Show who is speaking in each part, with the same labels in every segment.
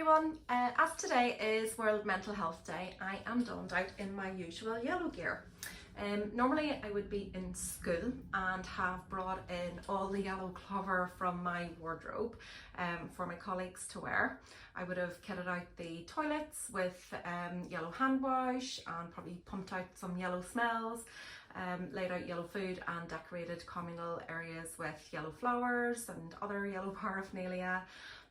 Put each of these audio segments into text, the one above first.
Speaker 1: everyone, as today is World Mental Health Day, I am donned out in my usual yellow gear. Normally I would be in school and have brought in all the yellow clover from my wardrobe for my colleagues to wear. I would have kitted out the toilets with yellow hand wash and probably pumped out some yellow smells, laid out yellow food and decorated communal areas with yellow flowers and other yellow paraphernalia.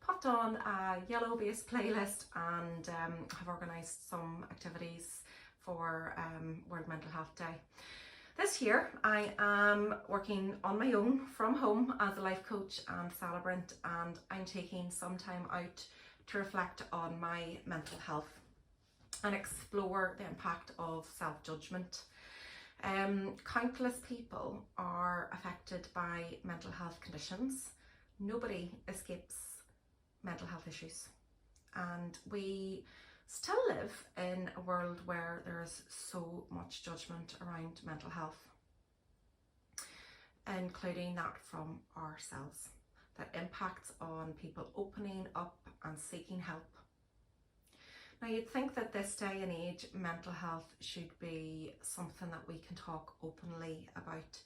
Speaker 1: Popped on a yellow based playlist and have organised some activities for World Mental Health Day. This year I am working on my own from home as a life coach and celebrant, and I'm taking some time out to reflect on my mental health and explore the impact of self-judgment. Countless people are affected by mental health conditions. Nobody escapes mental health issues, and we still live in a world where there is so much judgment around mental health, including that from ourselves, that impacts on people opening up and seeking help. Now, you'd think that this day and age mental health should be something that we can talk openly about,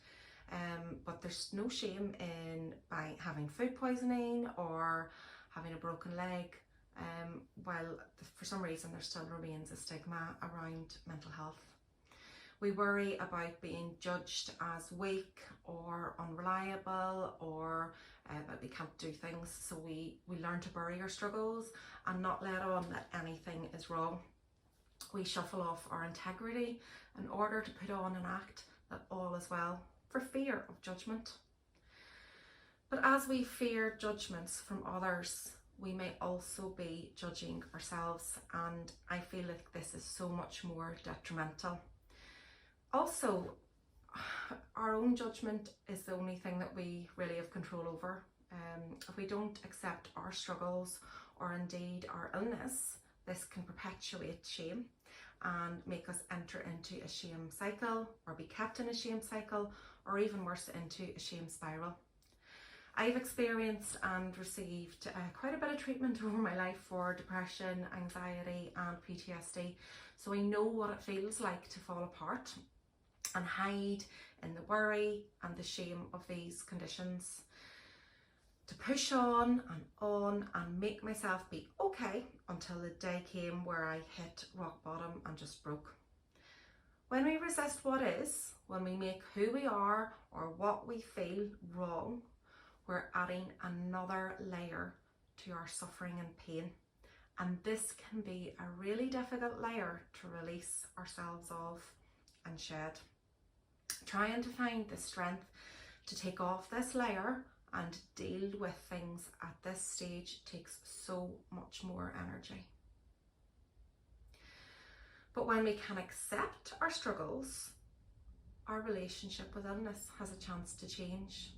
Speaker 1: but there's no shame in by having food poisoning or having a broken leg, while for some reason there still remains a stigma around mental health. We worry about being judged as weak or unreliable, or that we can't do things, so we learn to bury our struggles and not let on that anything is wrong. We shuffle off our integrity in order to put on an act that all is well, for fear of judgment. But as we fear judgments from others, we may also be judging ourselves, and I feel like this is so much more detrimental. Also, our own judgment is the only thing that we really have control over. If we don't accept our struggles or indeed our illness, this can perpetuate shame and make us enter into a shame cycle, or be kept in a shame cycle, or even worse, into a shame spiral. I've experienced and received quite a bit of treatment over my life for depression, anxiety and PTSD, so I know what it feels like to fall apart and hide in the worry and the shame of these conditions. To push on and make myself be okay until the day came where I hit rock bottom and just broke. When we resist what is, when we make who we are or what we feel wrong, we're adding another layer to our suffering and pain. And this can be a really difficult layer to release ourselves of and shed. Trying to find the strength to take off this layer and deal with things at this stage takes so much more energy. But when we can accept our struggles, our relationship with illness has a chance to change.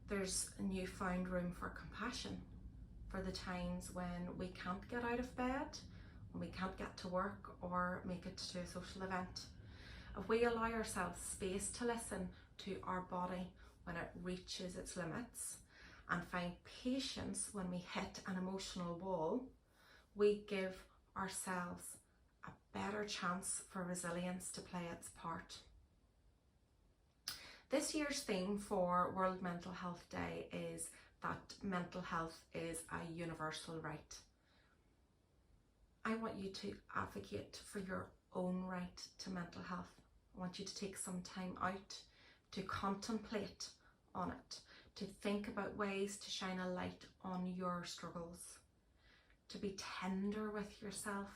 Speaker 1: There's a newfound room for compassion for the times when we can't get out of bed, when we can't get to work or make it to a social event. If we allow ourselves space to listen to our body when it reaches its limits and find patience when we hit an emotional wall, we give ourselves a better chance for resilience to play its part. This year's theme for World Mental Health Day is that mental health is a universal right. I want you to advocate for your own right to mental health. I want you to take some time out to contemplate on it, to think about ways to shine a light on your struggles, to be tender with yourself,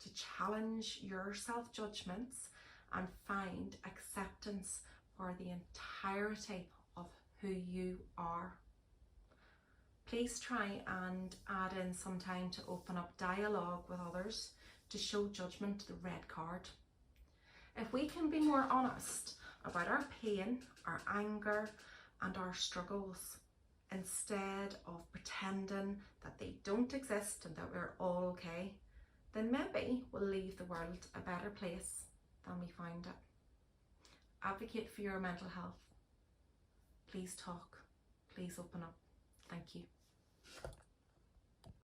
Speaker 1: to challenge your self-judgments and find acceptance for the entirety of who you are. Please try and add in some time to open up dialogue with others, to show judgment the red card. If we can be more honest about our pain, our anger and our struggles, instead of pretending that they don't exist and that we're all okay, then maybe we'll leave the world a better place than we found it. Advocate for your mental health. Please talk. Please open up. Thank you.